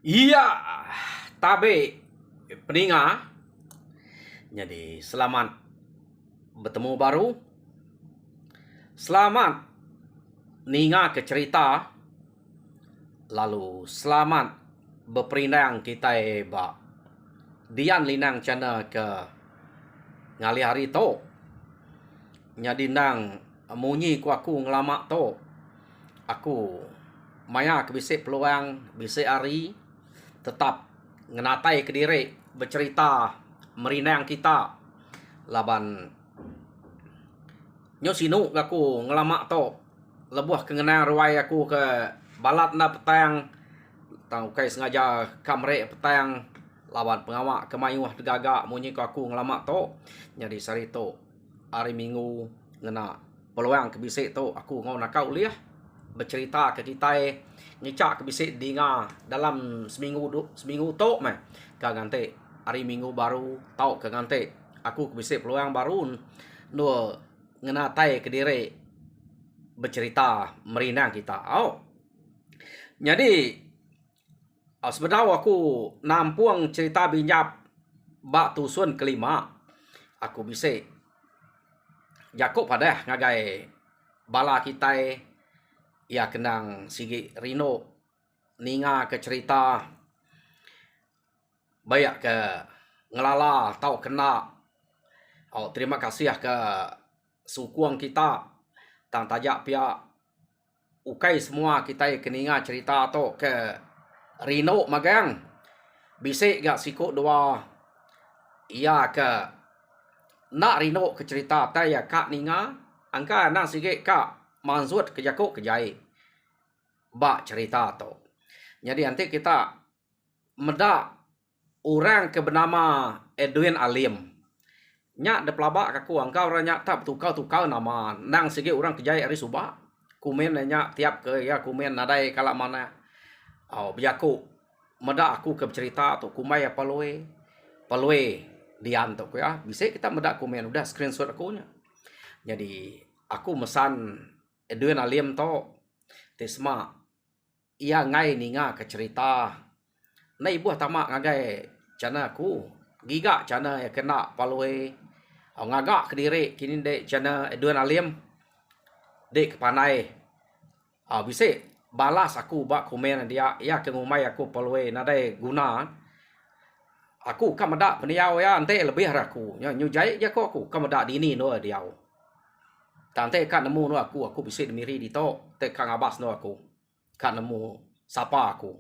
Iya, tabe peninga. Jadi selamat bertemu baru. Selamat ninga ke cerita. Lalu selamat berperindang kita ba dian linang cana ke ngali hari to. Jadi nang munyi ku aku ngelamak to. Aku maya ke bisik peluang bisik hari tetap ngenatai ke diri bercerita merinang kita laban nyo sinu aku ngelamak to lebuh kengenang ruai aku ke balat na petang tang kai sengaja kamre petang lawan pengawak kemayuh tegagak munyi ko aku ngelamak to jadi sari to hari minggu ngena peluang ke bisik to aku ngau nakau liah bercerita ke kita ngicak ke bisik dinga dalam seminggu to mah ka gante hari minggu baru tau ke gante aku ke bisik peluang baru no ngena tai ke diri bercerita merinang kita jadi sebenarnya aku nampuang cerita binyap bak tusun kelima aku bisik Jakob pada ngagai bala kita ya kenang sigi Rino ninga ke cerita banyak ke ngelala tau kena terima kasih ke sukuang kita tang tajak pihak ukai semua kita keninga cerita to ke Rino magang bisik gak sikut dua iya ke nak Rino ke cerita taya kak ninga angka nang sikit kak manzut ke Jakob ke jai bak cerita to jadi nanti kita medak orang ke bernama Edwin Alim nyak de pelabak aku angkau ranya tak tukau nama nang segi orang kejai ari suba kumen nyak tiap ke ya kumen nadai kala mana biaku medak aku ke cerita tu kumai palue dian tu ya bisa kita medak kumen udah screenshot aku nya jadi aku mesan Edwin Alim to tisma ia ngai ninga ke cerita nai buah tamak ngagai cana aku giga cana ya kena palue ngagak ke diri kini dek cana Edwin Alim dek panai bisa balas aku bak komen dia ya ke ngumai aku palue nadai guna aku kam ada peniau ya ante lebih aku nyujai je ko aku kam ada dini no diau tante kan nemu no aku bisa demiri di to te kang abas no aku kan nemu sapa aku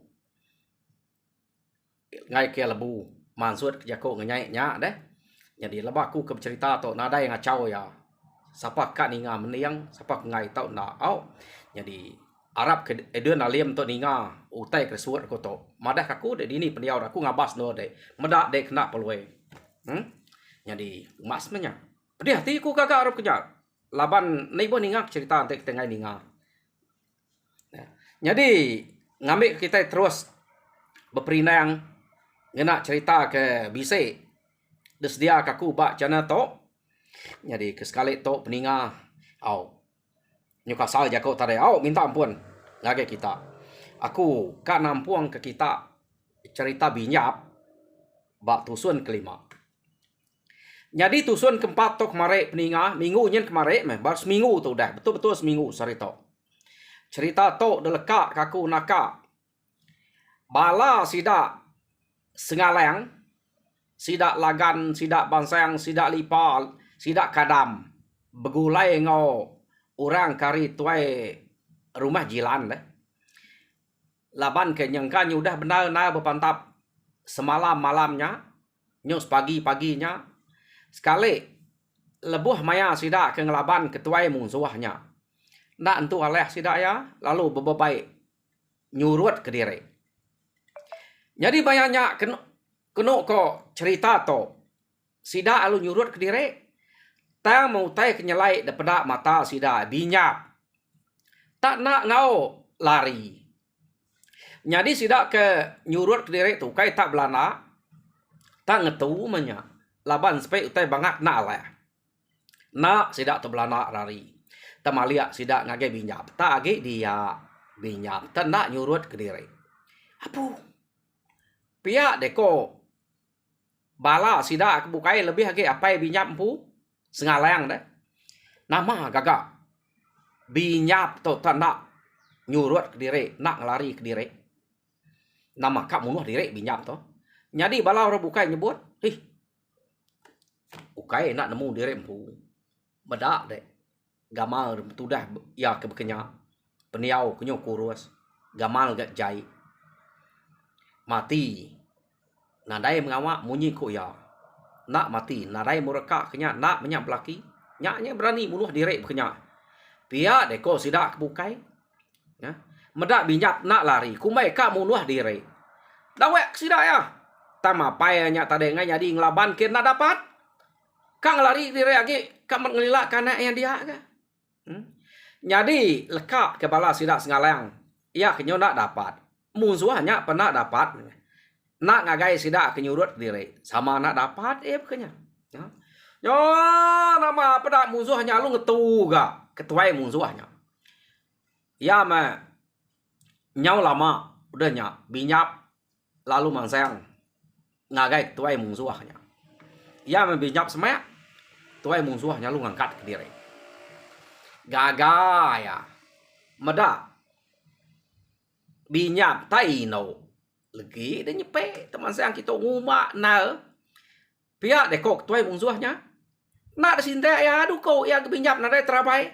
ngai ke lebu mansud jako nganyai nya deh jadi lebah aku ke cerita to nada yang ngacau ya sapa ka ninga meniang sapa ngai tau na jadi Arab ke Edun Alim to ninga utai ke suat ko to madah aku de dini peniau aku ngabas no de medak de kena pelue jadi mas menya pedih hati ku kakak Arab kejar laban neibo ninga cerita ante tengah ninga jadi ngambil kita terus berperinang ngena cerita ke bise desdia kaku bak cana to jadi ke sekali to peninga nyukasal jako tare minta ampun ngage kita aku ka nampuang ke kita cerita binyap bak tusun kelima jadi tusun keempat to kemare peninga minggu nyen kemare baru seminggu tu dah betul-betul seminggu sari to cerita to deleka kaku naka bala sida sengalang sidak lagan, sidak bansang, sidak lipal, sidak kadam. Begulai ngau orang kari tuai rumah jilan deh. Laban ke nyangka udah benar na berpantap semalam malamnya, nyus pagi-paginya. Sekali lebuh maya sidak ke ngelaban ketuai musuhnya. Nak entu aleh sidak ya, lalu bebebai nyurut ke diri. Jadi banyaknya keno ko cerita to sida alu nyurut ke diri ta mau tai kenyelai daripada mata sida binyap tak nak ngau lari jadi sida ke nyurut ke diri tu kai tak belana tak ngetu menya laban sampai utai bangak na lah nak sida tu belana lari tamalia sida ngage binyap tak age dia binyap tak nak nyurut ke diri apu pihak deko bala sida kebukai lebih lagi apa binyap pu sengalang dah nama gagak binyap to tanda nyurut ke diri nak lari ke diri nama kak munuh diri binyap to jadi bala orang bukai nyebut ukai nak nemu diri pu bedak dek gamal tudah ya ke bekenya peniau kenyo kurus gamal gak jai mati nadai mengawak munyi ko ya nak mati nadai muraka kenya nak menyak belaki nyaknya berani bunuh diri kenya pihak deko sidak kebukai ya medak binyap nak lari kumai ka munuh diri dawek sidak ya tama payanya tade ngai jadi ngelaban kin nak dapat kang lari diri lagi kam ngelilak kana yang dia ka jadi lekak ke bala sidak sengalang ya kenyo nak dapat musuhnya pernah dapat nak ngagai sidak kenyurut diri sama nak dapat kenya yo nama pedak musuhnya lu ngetu ga ketuai musuhnya ya ma nyau lama udah nyak binyap lalu mangsang ngagai ketuai musuhnya ya ma binyap semak tuai musuhnya lu ngangkat ke diri gaga ya medak binyap tai no lagi dia nyepe teman sayang kita ngumak na pihak dekok tuai musuhnya nak sinta ya duko ya kebinyap na terabai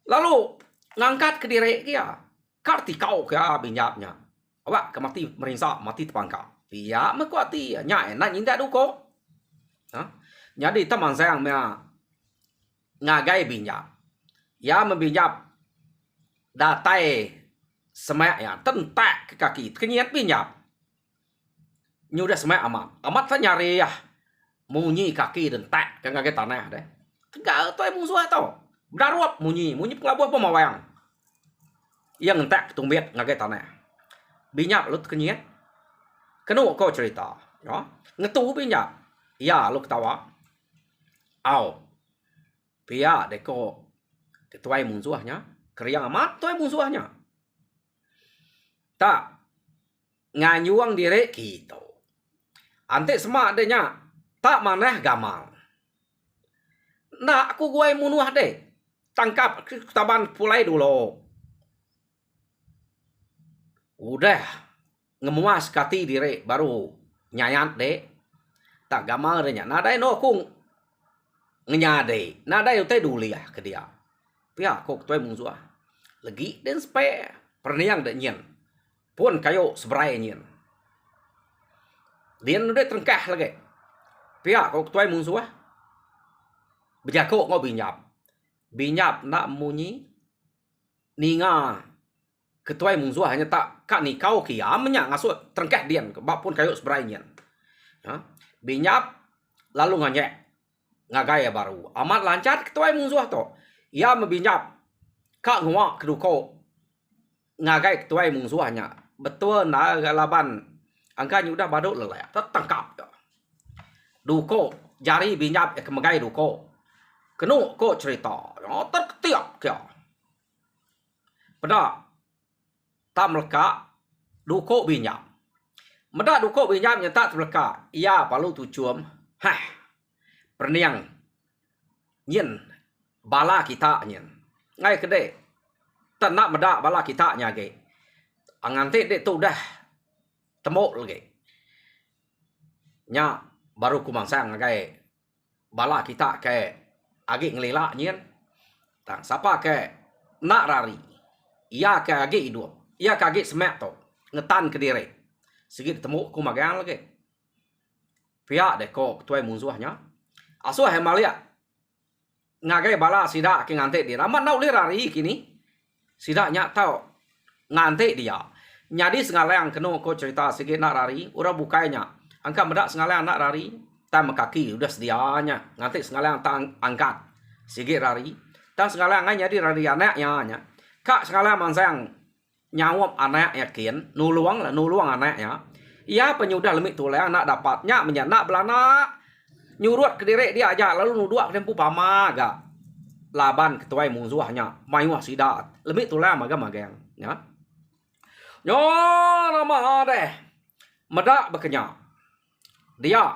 lalu ngangkat ke diri dia karti kau ke binyapnya awak kemati merinsak mati tepangka pihak mekuati nya enak nyinta duko jadi teman sayang mea ngagai binyap ya membinyap datai semak ya tentak ke kaki kenyat binyap nyudah semak amat tak nyari ya munyi kaki dan tak ke ngagai tanah deh enggak tu musuh tau daruap munyi pelabuh pemawang yang entak tumbet ngagai tanah binyap lu kenyat kenu kau cerita ya ngetu binyap ya lu ketawa au pia deko ketuai musuhnya keriang amat tuai musuhnya tak nganyuang diri gitu ante semak denya tak maneh gamal nak aku gue munuh deh tangkap taban pulai dulu udah ngemuas kati diri baru nyayat deh tak gamal denya nadai no kung ngenyade nadai utai dulu ya ke dia pihak kok tuai musuh lagi dan supaya perniang dek nyen pun kayo seberai nyen dia udah terengkah lagi pihak kok tuai musuh bejako ngau binyap nak munyi ninga ketuai musuh hanya tak kak ni kau kiamnya ngasut terengkah dia pun kayo seberai nyen binyap lalu nganyek ngagaya baru amat lancar ketuai musuh to ia membinyap kak ngua keduko ngagai ketuai musuhnya betul na galaban angkanya udah badut lelai tertangkap duko jari binyap kemegai duko kenu ko cerita terketiak ya pada tak meleka duko binyap meda duko binyap nyata meleka ia palu tujuan perniang nyen bala kita nyen ngai kede tenak meda bala kita nyage angante dek tu dah temuk lagi nya baru kumangsang ngai bala kita ke agi ngelila nyen tang siapa ke nak rari ia ke agi hidup ia ke agi semak to ngetan ke diri sigit temuk kumagang lagi pihak deko tuai musuhnya asuh hemalia ngagai bala sida ke ngante dia amat nau lirari kini sida nya tau ngante dia nyadi sengalang keno ko cerita sikit nak rari ura bukainya angkat medak sengalang nak rari tam kaki udah sedianya ngante sengalang tang angkat sikit rari tang sengalang ngai nyadi rari anaknya nya kak sengalang mangsang nyawap anak yakin nuluang anaknya ia penyudah lemik tulang nak dapatnya menyanak belana nyurut ke diri dia aja lalu nuduak tempu pama gak laban ketuai musuhnya mayuah sidat lebih tulang magang ya yo nama deh Medak berkenyak. Dia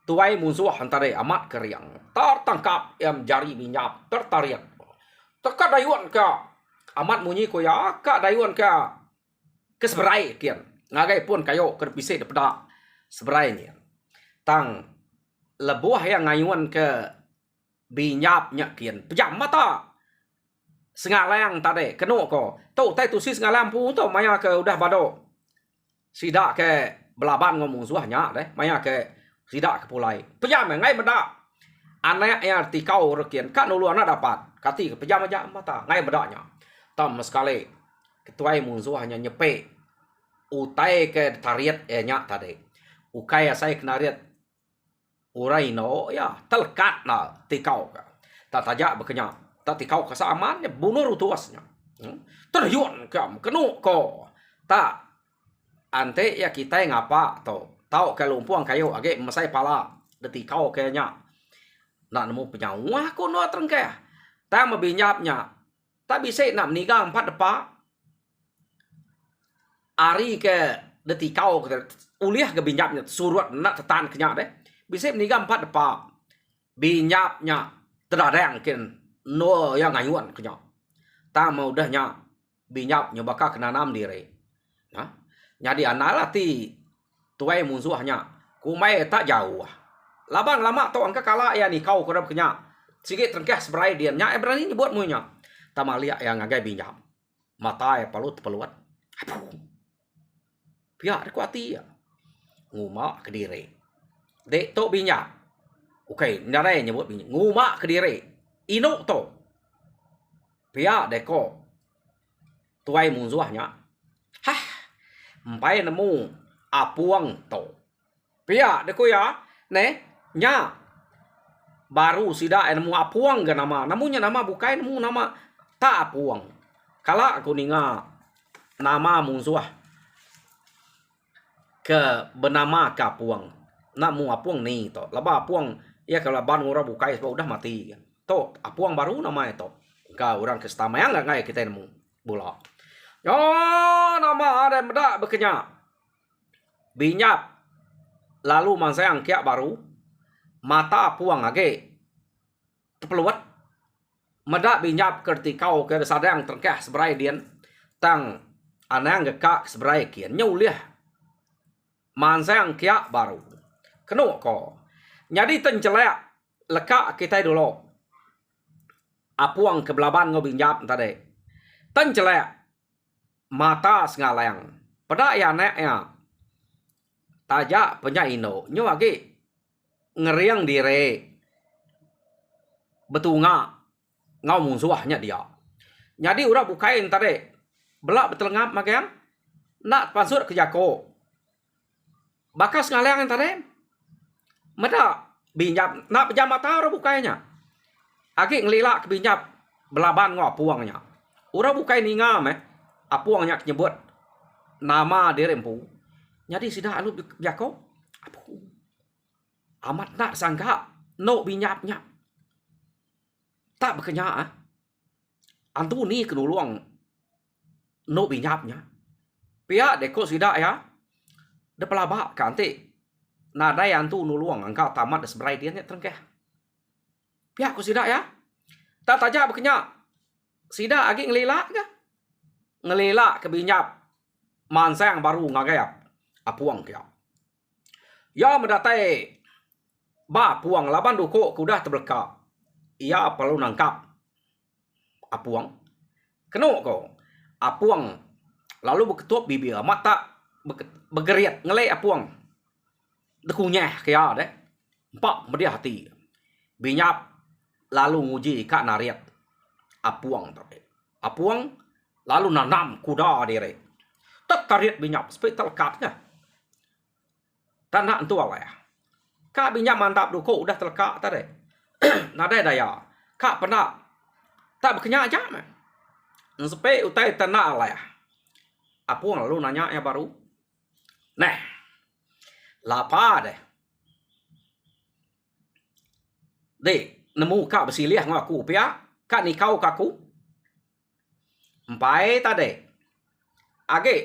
tuai musuh antara amat keriang. Tertangkap yang jari minyak tertarik. Teka dayuan ke amat munyi ko ya ka dayuan ke seberai kian. Ngagai pun kayo kerpise depeda seberai ni. Tang lebuah yang ngayuan ke binyapnya kian. Pejam mata. Sengalang tadi kenu ko. Tu tai tu si sengalang pu tu maya ke udah bado. Sidak ke belaban ngomong suahnya deh. Maya ke sidak ke pulai. Pejam ngai beda. Anak yang tikau rekian kan ulu anak dapat. Kati pejam aja mata ngai bedanya. Tam sekali ketuai musuh hanya nyepe. Utai ke tariat nyak tadi. Ukai saya kena riat. Urai no ya telkat na tikau ka. Tak tajak berkenyak. Tak tikau ka saaman ya bunuh rutuasnya. Terjun kam kenu ko. Tak ante ya kita ngapa tau. Tau ke lumpuang kayu age mesai pala detikau kayaknya. Nak nemu penyawah ko no trengkeh. Tak mebinyapnya. Tak bisa nak meninggal 4 depa. Ari ke detikau ke uliah ke binyapnya surut nak tetan kenyak deh. Bisa meninggal 4 depa. Binyapnya terdadang kin no yang ngayuan kenyak. Tak mau dahnya binyapnya bakal kena nam diri. Nah, jadi anak ti tuai musuhnya kumai tak jauh. Labang lama tau angka kala ya ni kau kurang kenyak. Sikit trengkeh seberai dia nya berani ni buat munya. Tamalia yang ngagai binyap. Mata palut peluat. Pihak kuati ya. Nguma ke diri. Dek to binyap. Okey, ndare nyebut binyap. Nguma ke diri. Ino to. Pihak deko. Tuai musuhnya. Hah. Mpai nemu apuang to. Pihak deko ya. Ne, nya. Baru sida nemu apuang ke nama. Namunya nama bukai nemu nama tak apuang. Kala aku ninga nama musuh ke bernama kapuang. Nak mu apuang ni to. Laba apuang ya kalau ban orang bukai sebab udah mati. To apuang baru nama itu. Ka orang kestama yang ngai kita nemu bola. Yo nama ada medak berkenyak. Binyap. Lalu mansayang kiak baru. Mata apuang age. Terpeluat. Medak binyap kertikau ke sadang terkeh seberai dian. Tang anang gekak seberai kian. Nyuliah. Mansayang kiak baru. Kenu ko. Jadi tencelek. Lekak kita dulu. Apuang ke belaban ngobinyap tadi. Tencelek. Mata sengalang. Pada ya nek ya. Tajak penyaino. Nyo lagi. Ngeriang diri. Betunga. Ngau musuhnya dia. Jadi orang bukain tadi. Belak betelengap makan. Nak pasut ke jako. Bakas ngalang tadi. Meda binyap. Nak pejam mata orang bukainya. Agi ngelilak ke binyap. Belaban ngau apuangnya. Orang bukain ingam apuangnya nyebut. Nama dia rempu. Jadi sudah alu jako. Apu. Amat nak sangka. No binyapnya. Tak berkenyak. Antu ni kenuluang. No binyapnya. Pihak deko sidak ya. Dia pelabak ke antik. Nadai antu nuluang. Angka tamat seberai dia ni terengkeh. Pihak ku sidak ya. Tak tajak berkenyak. Sidak lagi ngelilak ke. Ngelilak ke binyap. Mansang baru ngagayap. Apuang kia. Ya mendatai. Ba puang laban duko kudah terbelakang. Ia perlu nangkap apuang. Kenu ko. Apuang lalu berketup bibir. Mata bergeriat. Ngelai apuang. Dekunyeh kaya deh. Empat media hati. Binyap lalu nguji kak nariat. Apuang tadi. Apuang lalu nanam kuda diri. Tak tariat binyap. Seperti terlekat ke. Tak nak entu apa ya. Kak binyap mantap duko udah terlekat tadi. Nadai daya. Kak pernah tak berkenyak aja. Sampai utai tanah lah ya. Apuang lalu nanya ya baru. Nah. Lapa deh. Dek. Nemu kak bersilih ngaku. Pia. Kak ni kau kaku. Empai tadi. Age.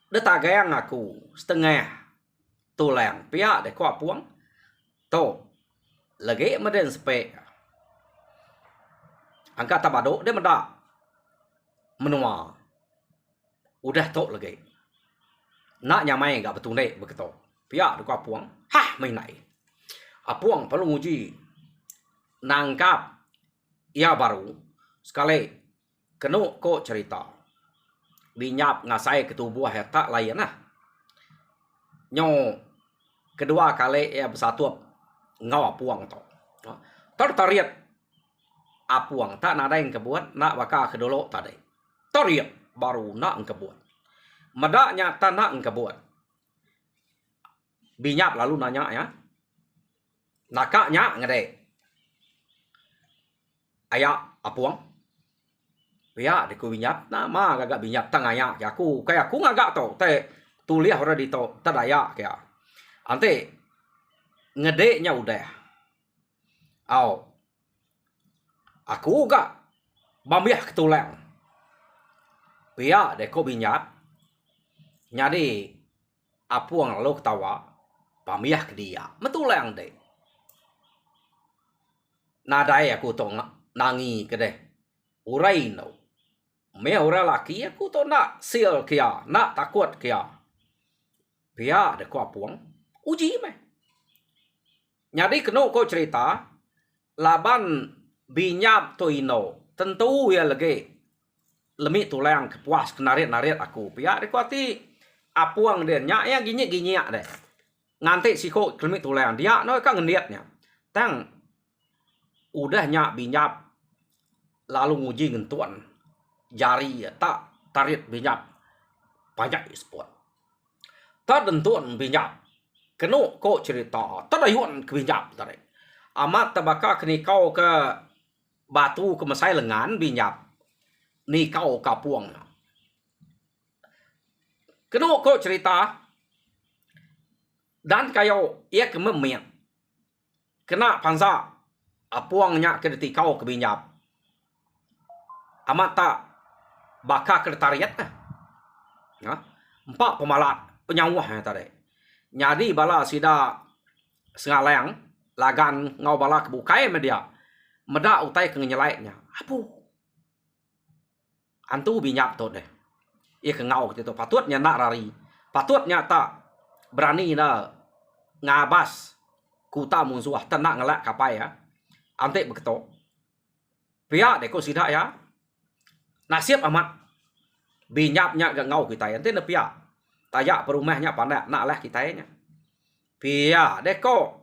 Detagayang aku setengah tulang pihak de ko apuang to lagi meden sepe angka tabado de meda menua udah to lagi nak nyamai gak betul dek begitu pihak de ko apuang hah mai nai apuang perlu nguji nangkap ia baru sekali kenu ko cerita binyap ngasai ketubuh tak lain lah nyo kedua kali ia bersatu ngau apuang to tertariat apuang tak nada yang kebuat nak baka kedolo tadi tariat baru nak kebuat medaknya tak nak kebuat binyap lalu nanya ya nakaknya ngede ayak apuang ya di ku binyap nama gagak binyap tangaya ya aku kayak aku ngagak to te tuliah ora di to tadaya kaya ante ngedeknya udah aku gak bambiah ketulang pia de ko binyap nyadi apuang lalu ketawa bambiah ke dia metulang de nadai aku to nangi kede urai no me ora laki aku to nak sil kia nak takut kia pia de ko apuang uji me nyadi keno ko cerita laban binyap to ino tentu ya lagi lemik tulang kepuas kenarit-narit aku pia de ko ati apuang den nya ya ginyi deh nganti siko lemik tulang dia no ka ngeniatnya tang udah nyak binyap lalu nguji ngentuan jari tak tarit binyap banyak sport tak dentuan binyap kenu ko cerita tadayun ke binyap tadi amat tabaka kini kau ke batu ke mesai lengan binyap ni kau kapuang kenu ko cerita dan kayo ia kememian kena pansa apuangnya ke deti kau ke binyap amat tak baka keretariat ya empat pemalat penyawah tadi nyadi bala sida sengalayang lagan ngau bala kebukai media meda utai ke nyelaitnya apu antu binyap to deh ia ke ngau gitu patutnya nak rari patutnya tak berani na ngabas kuta musuh tenak ngelak kapai ya ante begitu pihak deko sida ya nasib amat binyapnya gak ngau kita ente ne pia tayak perumahnya pandak nak lah kita nya pia deko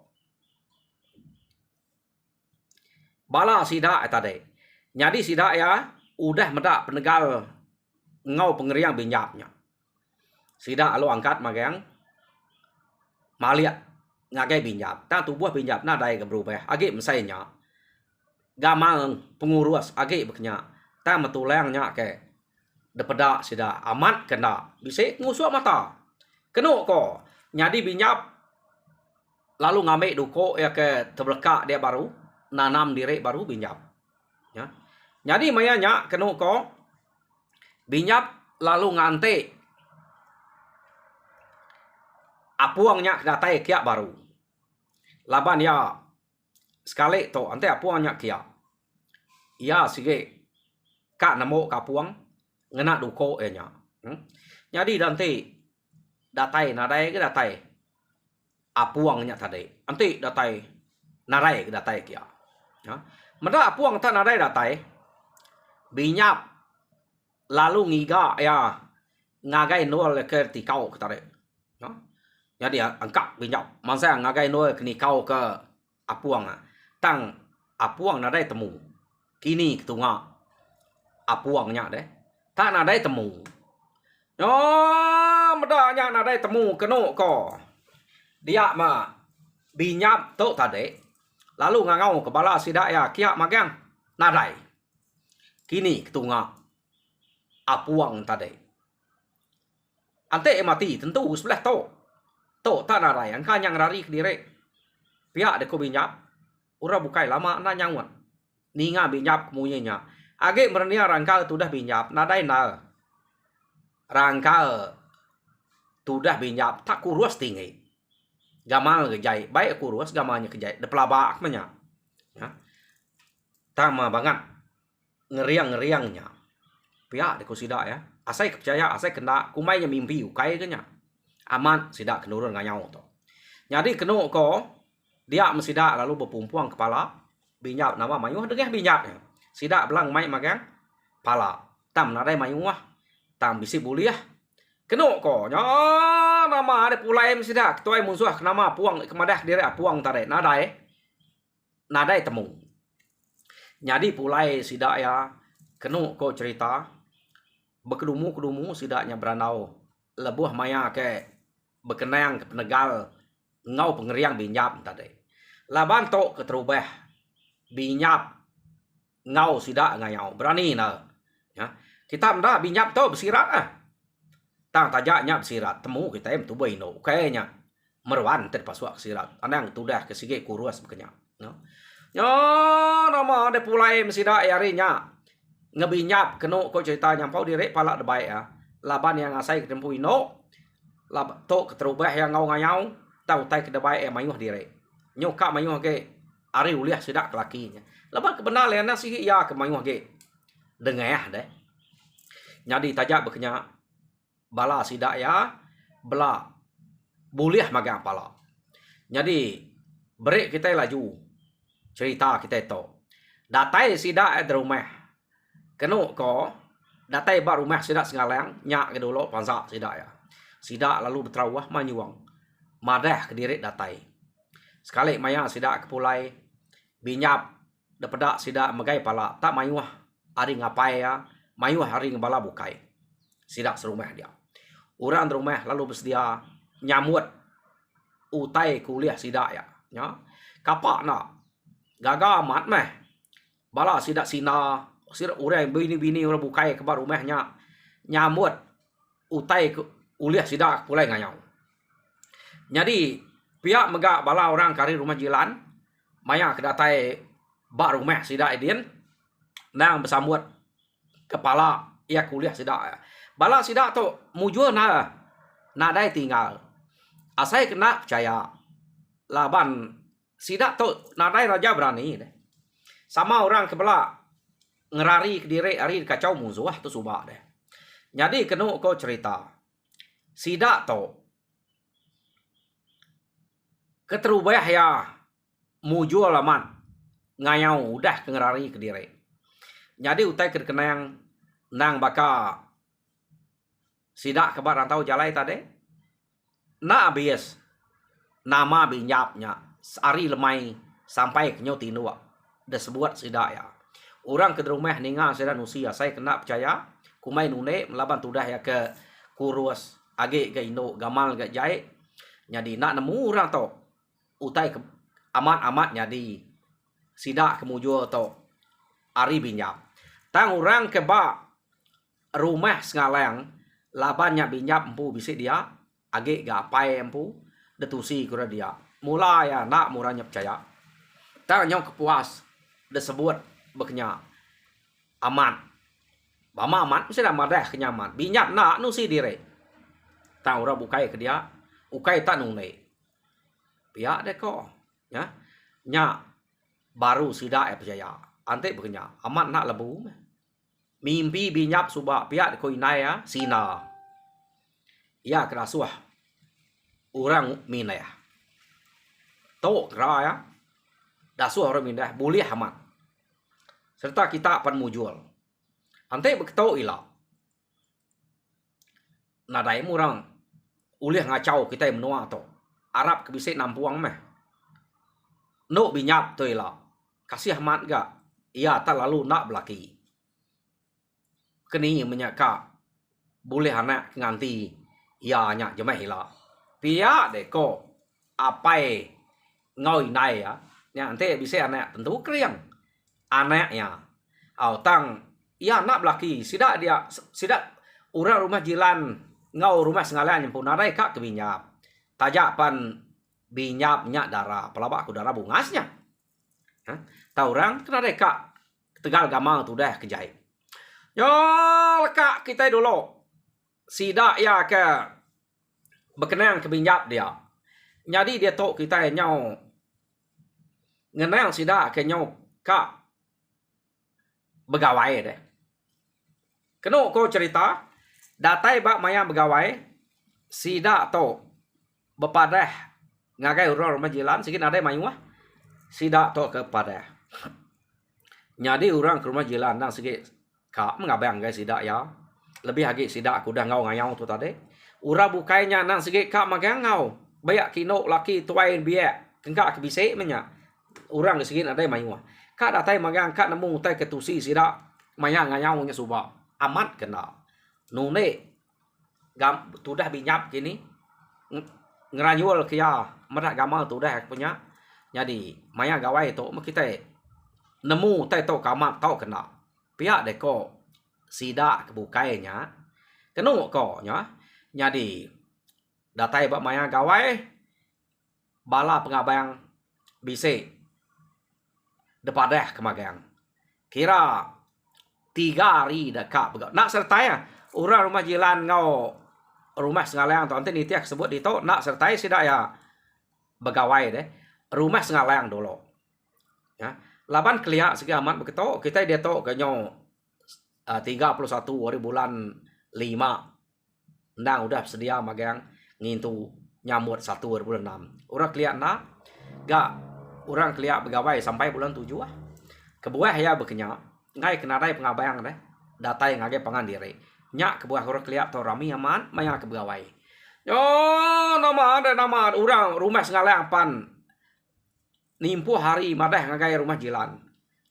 bala sida tadi nyadi sida ya udah medak penegal ngau pengeriang binyapnya sida alu angkat magang maliat ngagai binyap ta tubuh binyap na dai ke berubah agi mesainya gamang pengurus agi beknya ta metulangnya ke depeda sida amat kena bisa ngusuk mata kenu ko nyadi binyap lalu ngambil duko ya ke terbelakak dia baru nanam diri baru binyap ya nyadi mayanya kenu ko binyap lalu ngante apuangnya datai kia baru laban ya sekali to ante apuangnya kia ya sige kak namo kapuang ngena duko nya jadi nanti datai nadai ke datai apuangnya tadi nanti datai narai ke datai kia ya menda apuang ta nadai datai binyap lalu ngiga ya ngagai nol ke tikau ke tadi ya jadi angkat binyap masa ngagai nol ke nikau ke apuang tang apuang nadai temu kini ketunga apuangnya deh tak nadai temu medanya nadai temu kenu ko dia ma binyap to tadi lalu ngangau ke bala sida ya kia magang nadai kini ketunga apuang tadi ante mati tentu sebelah to tak nadai angka yang rari ke diri pihak de ko binyap ura bukai lama na nyanguan ninga binyap kemunyanya age merenia rangka tu dah binyap nadai na rangka tu dah binyap tak kurus tinggi. Gamal kejai, baik kurus gamalnya kejai. De pelabak menya. Ya. Tama banget ngeriang-ngeriangnya. Pihak deku sidak ya. Asai kepercaya, asai kena kumainya mimpi ukai kenya. Aman sidak kenurun nganyau to. Jadi kenu ko dia mesidak lalu berpumpuang kepala binyap nama mayuh dengeh binyapnya. Sidak belang mai magang pala. Tam nadai mayuh tam bisi buliah. Kenu ko nya nama ada pulai mesidak tuai musuh nama puang kemadah dire puang tare nadai temu. Jadi pulai sidak ya kenu ko cerita berkedumu sidaknya beranau lebuh maya ke berkenang ke penegal ngau pengeriang binyap tadi. Laban tok keterubah binyap ngau sidak ngayau berani na. Ya. Kita nda binyap tok bersirat ah. Tang tajaknya bersirat temu kita em tu baino kayaknya merwan terpasuak sirat. Anang tudah kesige kurus bekenya. No. Yo nama de pulai mesidak yarinya ngebinyap kenu ko cerita nyampau direk palak debai ya. Laban yang asai ketempu ino lab tok keterubah yang ngau ngayau tau tai ke debai mayuh direk. Nyoka mayuh ke ari uliah sidak lakinya. Laban kebenar lena sih ya ke mayuh ke. Dengeh deh. Jadi tajak bekenya bala sidak ya bela buliah magang pala. Jadi break kita laju cerita kita itu. Datai sidak di rumah. Kenu ko datai bar rumah sidak sengalang nyak ke dulu pansak sidak ya. Sidak lalu berterawah manyuang. Madah ke diri datai. Sekali maya sidak ke pulai binyap depedak sidak megai pala tak mayuah hari ngapai ya. Mayuah hari ngebala bukai. Sidak serumah dia. Orang rumah lalu bersedia nyamut utai kuliah sidak ya. Ya. Kapak nak gagal amat meh. Bala sidak sina sidak orang bini-bini orang bukai ke bar rumahnya nyamut utai kuliah sidak pulai ngayau. Jadi pihak megak bala orang kari rumah jilan maya kedatai bar rumah sidak idin nang bersambut kepala ia kuliah sidak. Bala sidak tu mujur na nadai tinggal. Asai kena percaya. Laban sidak tu nadai raja berani deh. Sama orang kebela ngerari ke diri hari kacau musuh tu subak deh. Jadi kenu ko cerita. Sidak tu keterubah ya mujur laman ngayau udah ke ngerari ke diri. Jadi utai kekenang nang baka sidak kebar rantau jalai tadi. Na abis nama binyapnya ari lemai sampai ke nyoti nuak. Disebut sidak ya. Orang ke rumah ninga sedan usia saya kena percaya kumai nune melaban tudah ya ke kurus age ke indo gamal ke jai. Jadi nak nemu orang tu utai ke amat-amat jadi sidak kemujur tu ari binyap. Tang orang ke ba rumah sengalang labannya binyap empu bisik dia age gapai empu detusi kura dia. Mula ya nak muranya percaya. Tang nyong kepuas disebut bekenya aman. Bama aman mesti dah madah kenyaman. Binyap nak nusi dire. Tang orang bukai ke dia, ukai tak nunai. Pihak deh ko, ya. Nya baru sidak percaya. Ante bekenya aman nak lebu. Mimpi binyap subak pihak ko inai ya sina. Ya kerasuah. Orang minai. Tok kera ya. Dasuh orang minai boleh aman. Serta kita akan mujul. Ante beketau ilah. Nadai murang ulih ngacau kita menua to. Arab kebisik nampuang meh. No binyap tu ilah. Kasih amat gak. Ia tak lalu nak belaki. Keni menyaka boleh anak nganti ia nyak jemeh ilah. Pia deko apai ngau inai ya. Nanti bisa anak tentu kriang. Anaknya. Au tang ia nak belaki sidak dia sidak orang rumah jilan ngau rumah sengalan pun narai kak ke binyap. Tajak pan binyap nyak darah pelabak aku darah bungasnya. Tahu orang kena kak tegal gamal tu dah kejai. Yo kak kita dulu sidak ya ke berkenaan kebinyap dia. Jadi dia tok kita nyau ngenang sida ke nyau ka begawai deh. Keno ko cerita datai bak maya begawai sida tok bepadah ngagai urang rumah jilan sikit ada mayuah sida tok ke padah. Jadi orang ke rumah jilan nang sikit ka mengabang guys sida ya. Lebih lagi sida aku dah ngau ngayau tu tadi. Ura bukainya nang sikit ka magang ngau. Bayak kinok laki tuain biak. Kengkak ke bisik menya. Orang ke sikit ada mayuah. Ka datai magang ka nemu tai ketusi sida maya ngayau nya suba. Amat kena. Nune gam tu dah binyap kini. Ngeranyul kia merak gamal tu dah punya. Jadi maya gawai tu kita nemu tai to kamat tau kena. Pihak deko sida kebukainya. Kenu ko nya. Jadi datai bak maya gawai bala pengabang bisik depadah kemagang. Kira 3 hari dekat begak. Nak sertai orang rumah jilan ngau rumah sengalang tu nanti tiak sebut di to nak sertai sida ya begawai deh. Rumah sengalang dulu. Ya. Laban keliak segi amat begitu kita dia to ganyo 31 hari bulan 5 ndang udah sedia magang ngintu nyambut 1 hari bulan 6. Orang keliak nak gak orang keliak begawai sampai bulan 7 ah. Kebuah ya bekenya ngai kenarai pengabayang deh. Data yang ngage pangan diri. Nyak kebuah orang keliak to rami aman maya ke begawai. Yo nama orang rumah sengalang pan nimpu hari madah ngagai rumah jilan.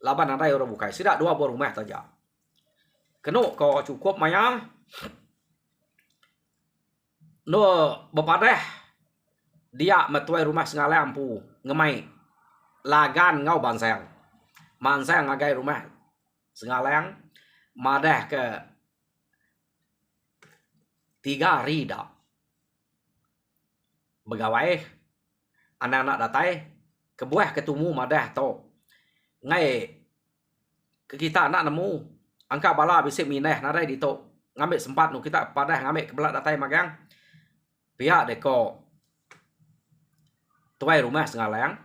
Laban ada orang bukai. Sidak 2 buah rumah saja. Kenu kau cukup maya. No bepadah dia metuai rumah sengalang pu ngemai lagan ngau bansang. Mansang ngagai rumah sengalang madah ke 3 hari dah. Begawai anak-anak datai kebuah ketemu madah to ngai ke kita nak nemu angka bala bisik mineh narai di to ngambil sempat nu kita padah ngambil kebelak datai magang pihak deko tuai rumah sengalang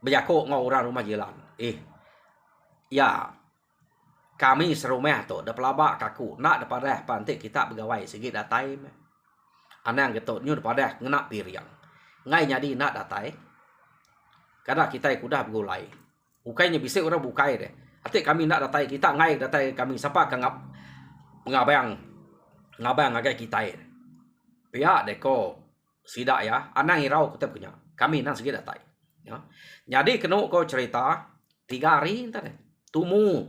bejako ngau orang rumah jilan ya kami serumah tu da pelabak kaku nak depadah pantik kita begawai segi datai anang getot nyu depadah ngena piriang ngai nyadi nak datai kada kita kudah begulai ukainya bisik orang bukai deh ati kami nak datai kita ngai datai kami siapa kangap ngabang ngagai kita pihak deko sida ya anang irau kita punya kami nang segi datai ya jadi kenu ko cerita 3 hari tadi tumu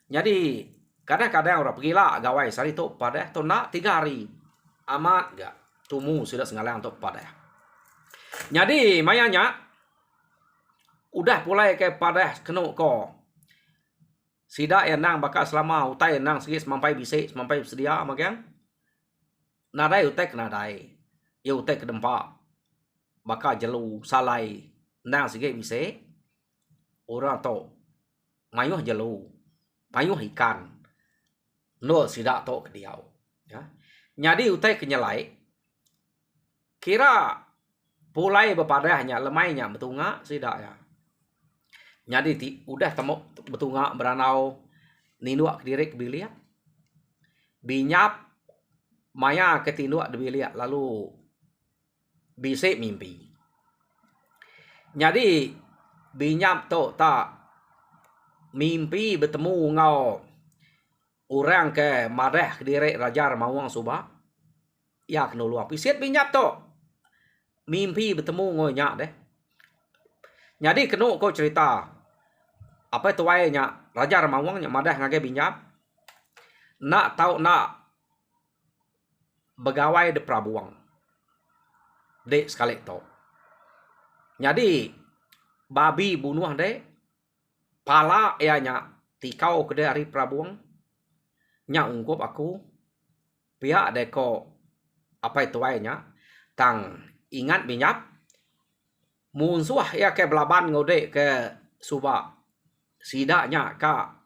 jadi kadang-kadang orang pergilah gawai sari tu pada tu nak 3 hari amat gak tumu sudah sengalang untuk pada. Jadi mayanya udah mulai ke pada kenu ko. Sida yang nang bakal selama utai nang segi semampai bisik semampai sedia magang. Nadai utai kena dai. Ya utai ke dempak. Bakal jelu salai nang segi bisik. Orang to mayuh jelu. Mayuh ikan. No sida to ke diau. Ya. Jadi utai kenyelai. Kira pulai bepadahnya lemainya betunga sida ya. Jadi udah temu betunga beranau ninduak kediri kebiliak. Binyap maya ketinduak debiliak lalu bisik mimpi. Jadi binyap tu tak mimpi bertemu ngau orang ke madah kediri rajar mawang subah. Ya kena luar pisit binyap tu. Mimpi bertemu ngoyak deh. Jadi kena kau cerita apa itu wainya raja ramawangnya madah ngagai binyap nak tahu nak begawai de prabuang dek sekali to. Jadi babi bunuh dek pala ianya tikau ke dari prabuang nya ungkup aku pihak deko apa itu wainya tang ingat binyap munsuah ya ke belaban ngode ke suba sidaknya ka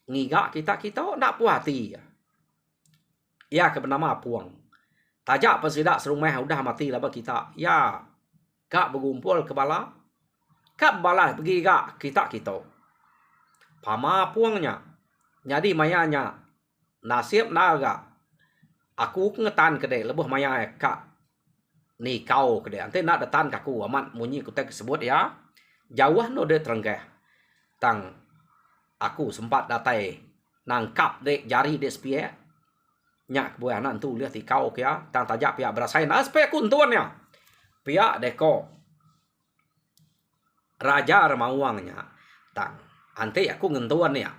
ngiga kita nak puas hati ya ke bernama puang Tajak pasidak serumah udah mati lah kita. Ya, kak bergumpul ke bala. Kak balas pergi kak kita. Pama puangnya. Jadi mayanya nasib naga. Aku ngetan kedai lebih maya kak. Ni kau kedai. Ante nak datan kaku amat munyi kutek sebut ya. Jauh no de terenggah. Tang aku sempat datai nangkap dek jari dek spie. Nyak buah anak tu lihat kau kia. Tang tajak pihak berasain aspek kuntuan ya. Pihak deko. Raja remawangnya. Tang ante aku ngentuan ya.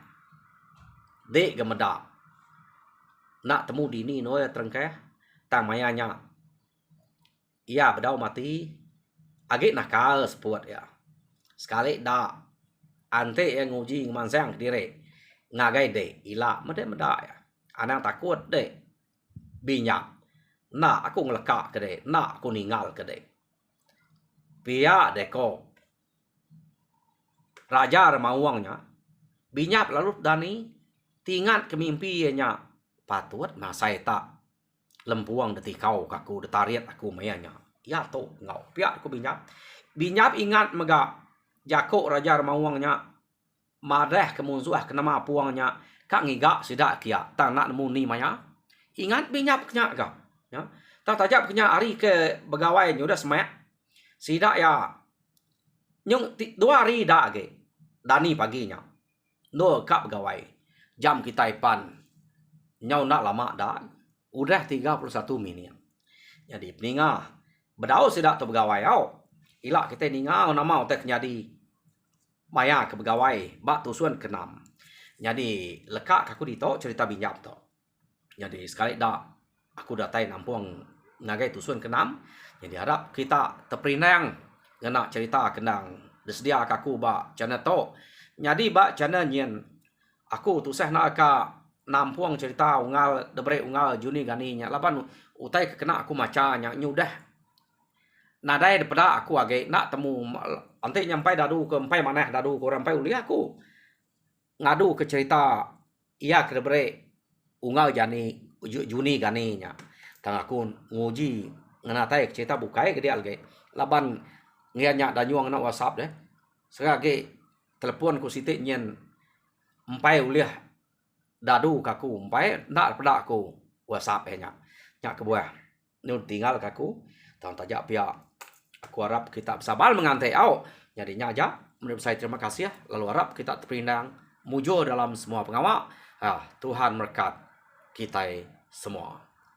Dek gemedak. Nak temu dini no ya terengkeh. Tang mayanya. Ia bedau mati. Agak nakal sepuat ya. Sekali dah. Ante yang nguji ngemansang diri. Ngagai dek. Ila medak ya. Anak takut dek. Binyak. Nak aku ngelekak ke dek. Nak aku ninggal ke dek. Pihak deko. Raja remawangnya. Binyak lalu dani. Tingat ke mimpinya. Patut masai tak. Lempuang deti kau kaku detariat aku mayanya. Ya to ngau. Pihak aku binyak. Binyak ingat mega. Jakok raja remawangnya. Marah kemunsuah kenama puangnya. Kak ngigak sidak kia. Tang nak nemu ni maya. Ingat binyak kenyak kau. Ya. Tang tajak kenyak hari ke begawai udah semak. Sidak ya. Nyung 2 hari dah ke. Dani paginya. No kak begawai. Jam kita ipan. Nyau nak lama dah. Udah 31 minit. Jadi peningah. Bedau sidak tu begawai au. Ilak kita ningau nama otak nyadi. Maya ke begawai. Bak tusuan ke-6. Jadi lekak aku dito cerita binyak to. Jadi sekali dah aku datai nampung ngagai tusuan ke-6. Jadi harap kita terperinang ngena cerita kenang desedia aku ba cana to. Jadi ba cana nyen aku tusah nak ka nampung cerita ungal debre ungal Juni gani nya laban utai kena aku maca nya nyudah. Nadai daripada aku agak nak temu ante nyampai dadu ke empai maneh dadu ke rampai uli aku ngadu ke cerita iya ke debre ungal jani Juni gani nya. Tang aku nguji ngenatai cerita bukai ke dia alge. Laban ngianya danyuang na WhatsApp deh. Sekage telepon ku sitik nyen empai uliah dadu kaku empai nak pada aku WhatsApp nya. Nya ke buah. Nu tinggal kaku tang tajak pihak. Aku harap kita sabar mengantai au. Jadinya aja. Menurut saya terima kasih ya. Lalu harap kita terpinang mujur dalam semua pengawal. Tuhan berkat kita semua.